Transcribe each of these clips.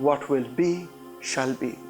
What will be shall be,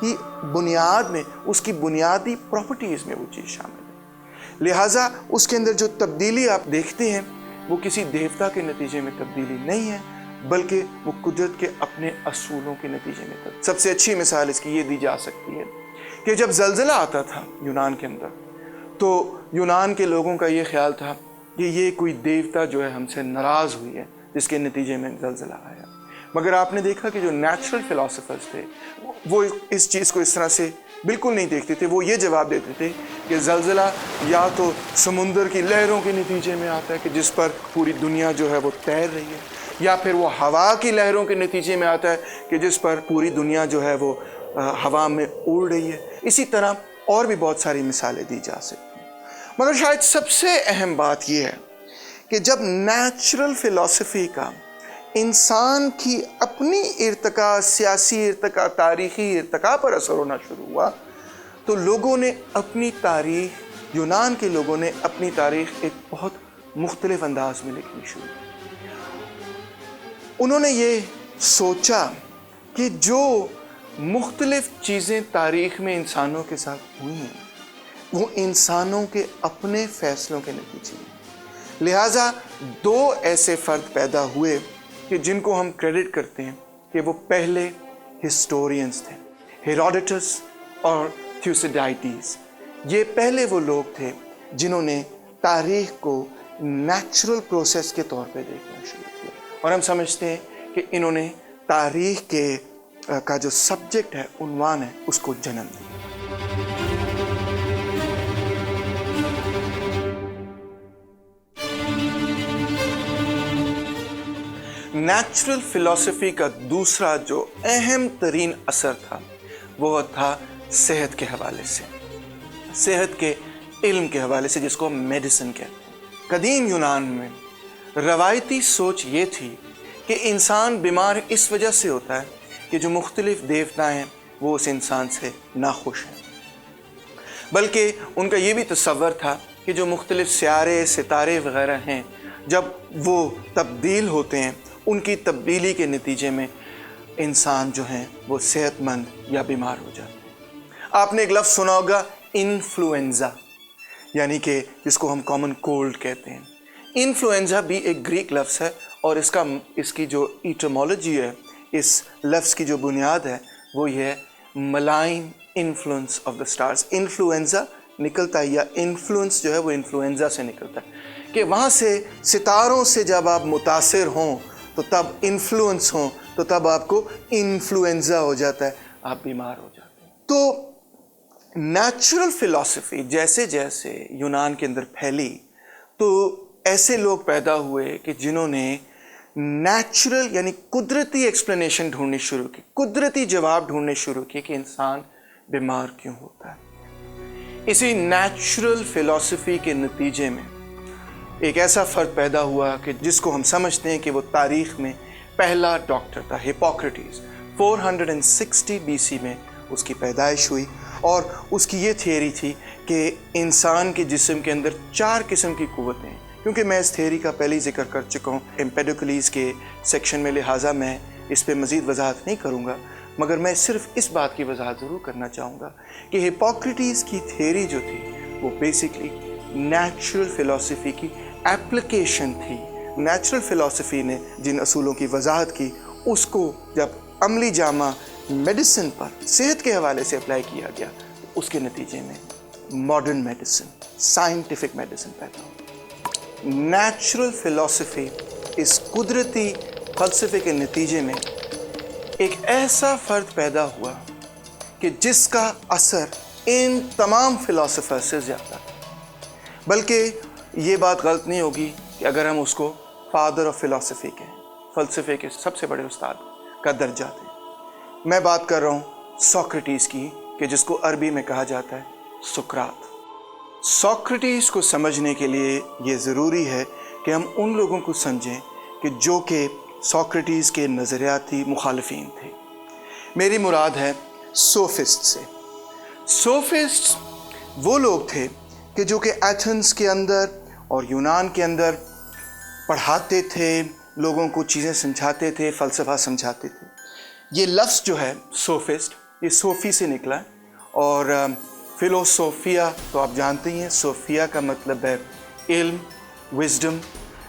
کی بنیاد میں، اس کی بنیادی پراپرٹیز میں وہ چیز شامل ہے۔ لہٰذا اس کے اندر جو تبدیلی آپ دیکھتے ہیں وہ کسی دیوتا کے نتیجے میں تبدیلی نہیں ہے، بلکہ وہ قدرت کے اپنے اصولوں کے نتیجے میں تبدیلی۔ سب سے اچھی مثال اس کی یہ دی جا سکتی ہے کہ جب زلزلہ آتا تھا یونان کے اندر، تو یونان کے لوگوں کا یہ خیال تھا کہ یہ کوئی دیوتا جو ہے ہم سے ناراض ہوئی ہے، جس کے نتیجے میں زلزلہ آیا۔ مگر آپ نے دیکھا کہ جو نیچرل فلاسفرز تھے وہ اس چیز کو اس طرح سے بالکل نہیں دیکھتے تھے۔ وہ یہ جواب دیتے تھے کہ زلزلہ یا تو سمندر کی لہروں کے نتیجے میں آتا ہے کہ جس پر پوری دنیا جو ہے وہ تیر رہی ہے، یا پھر وہ ہوا کی لہروں کے نتیجے میں آتا ہے کہ جس پر پوری دنیا جو ہے وہ ہوا میں اڑ رہی ہے۔ اسی طرح اور بھی بہت ساری مثالیں دی جا سکتی ہیں، مگر شاید سب سے اہم بات یہ ہے کہ جب نیچرل فلسفی کا انسان کی اپنی ارتقاء، سیاسی ارتقاء، تاریخی ارتقاء پر اثر ہونا شروع ہوا، تو لوگوں نے اپنی تاریخ، یونان کے لوگوں نے اپنی تاریخ ایک بہت مختلف انداز میں لکھنی شروع کی۔ انہوں نے یہ سوچا کہ جو مختلف چیزیں تاریخ میں انسانوں کے ساتھ ہوئی ہیں وہ انسانوں کے اپنے فیصلوں کے نتیجے ہیں۔ لہٰذا دو ایسے فرد پیدا ہوئے کہ جن کو ہم کریڈٹ کرتے ہیں کہ وہ پہلے ہسٹورینز تھے، ہیروڈوٹس اور تھیوسیڈائٹس۔ یہ پہلے وہ لوگ تھے جنہوں نے تاریخ کو نیچرل پروسیس کے طور پہ دیکھنا شروع کیا، اور ہم سمجھتے ہیں کہ انہوں نے تاریخ کا جو سبجیکٹ ہے، عنوان ہے، اس کو جنم دیا۔ نیچرل فلسفی کا دوسرا جو اہم ترین اثر تھا وہ تھا صحت کے حوالے سے، صحت کے علم کے حوالے سے، جس کو ہم میڈیسن کہتے ہیں۔ قدیم یونان میں روایتی سوچ یہ تھی کہ انسان بیمار اس وجہ سے ہوتا ہے کہ جو مختلف دیوتا ہیں وہ اس انسان سے ناخوش ہیں، بلکہ ان کا یہ بھی تصور تھا کہ جو مختلف سیارے، ستارے وغیرہ ہیں، جب وہ تبدیل ہوتے ہیں، ان کی تبدیلی کے نتیجے میں انسان جو ہیں وہ صحت مند یا بیمار ہو جاتے ہیں۔ آپ نے ایک لفظ سنا ہوگا انفلوئنزا، یعنی کہ جس کو ہم کامن کولڈ کہتے ہیں۔ انفلوئنزا بھی ایک گریک لفظ ہے، اور اس کی جو ایٹمالوجی ہے، اس لفظ کی جو بنیاد ہے وہ یہ ہے malign influence of the stars. Influenza نکلتا ہے، یا انفلوئنس جو ہے وہ انفلوئنزا سے نکلتا ہے، کہ وہاں سے ستاروں سے جب آپ متاثر ہوں تو تب انفلوئنس ہوں تو تب آپ کو انفلوئنزا ہو جاتا ہے، آپ بیمار ہو جاتے ہیں۔ تو نیچرل فلسفی جیسے جیسے یونان کے اندر پھیلی تو ایسے لوگ پیدا ہوئے کہ جنہوں نے نیچرل یعنی قدرتی ایکسپلینیشن ڈھونڈنی شروع کی، قدرتی جواب ڈھونڈنے شروع کیے کہ انسان بیمار کیوں ہوتا ہے۔ اسی نیچرل فلسفی کے نتیجے میں ایک ایسا فرد پیدا ہوا کہ جس کو ہم سمجھتے ہیں کہ وہ تاریخ میں پہلا ڈاکٹر تھا، ہپوکریٹس۔ 460 BC میں اس کی پیدائش ہوئی، اور اس کی یہ تھیوری تھی کہ انسان کے جسم کے اندر 4 قسم کی قوتیں ہیں۔ کیونکہ میں اس تھیوری کا پہلے ہی ذکر کر چکا ہوں ایمپیڈوکلیز کے سیکشن میں، لہٰذا میں اس پہ مزید وضاحت نہیں کروں گا، مگر میں صرف اس بات کی وضاحت ضرور کرنا چاہوں گا کہ ہپوکریٹس کی تھیوری جو تھی وہ بیسکلی نیچرل فلسفی کی ایپلیکیشن تھی۔ نیچرل فلسفی نے جن اصولوں کی وضاحت کی، اس کو جب عملی جامہ میڈیسن پر، صحت کے حوالے سے اپلائی کیا گیا، تو اس کے نتیجے میں ماڈرن میڈیسن، سائنٹیفک میڈیسن پیدا ہو۔ نیچرل فلسفی اس قدرتی فلسفے کے نتیجے میں ایک ایسا فرد پیدا ہوا کہ جس کا اثر ان تمام فلسفر سے زیادہ تھا، بلکہ یہ بات غلط نہیں ہوگی کہ اگر ہم اس کو فادر آف فلسفی کہیں، فلسفے کے سب سے بڑے استاد کا درجہ دیں۔ میں بات کر رہا ہوں سوکریٹس کی، کہ جس کو عربی میں کہا جاتا ہے سقراط۔ سوکریٹس کو سمجھنے کے لیے یہ ضروری ہے کہ ہم ان لوگوں کو سمجھیں کہ جو کہ سوکریٹس کے نظریاتی مخالفین تھے۔ میری مراد ہے سوفسٹ سے۔ سوفسٹ وہ لوگ تھے کہ جو کہ ایتھنز کے اندر اور یونان کے اندر پڑھاتے تھے، لوگوں کو چیزیں سمجھاتے تھے، فلسفہ سمجھاتے تھے۔ یہ لفظ جو ہے سوفسٹ، یہ صوفی سے نکلا ہے، اور فلوسوفیا تو آپ جانتے ہی ہیں، صوفیا کا مطلب ہے علم، وزڈم،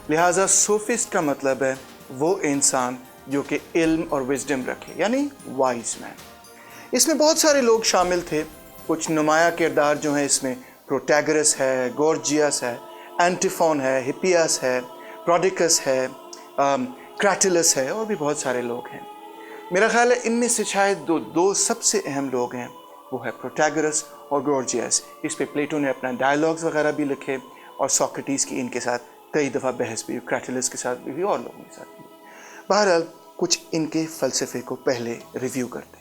لہٰذا صوفسٹ کا مطلب ہے وہ انسان جو کہ علم اور وزڈم رکھے، یعنی وائز مین۔ اس میں بہت سارے لوگ شامل تھے، کچھ نمایاں کردار جو ہیں اس میں پروٹیگرس ہے، گورجیاس ہے، اینٹیفون ہے، ہپیاس ہے، پروڈیکس ہے، کریٹلس ہے، اور بھی بہت سارے لوگ ہیں۔ میرا خیال ہے ان میں سے شاید دو سب سے اہم لوگ ہیں، وہ ہے پروٹیگرس اور گورجیاس۔ اس پہ پلیٹو نے اپنا ڈائلاگز وغیرہ بھی لکھے، اور سوکریٹیز کی ان کے ساتھ کئی دفعہ بحث بھی، کریٹلس کے ساتھ بھی اور لوگوں کے ساتھ بھی۔ بہرحال کچھ ان کے فلسفے کو پہلے ریویو کرتے ہیں۔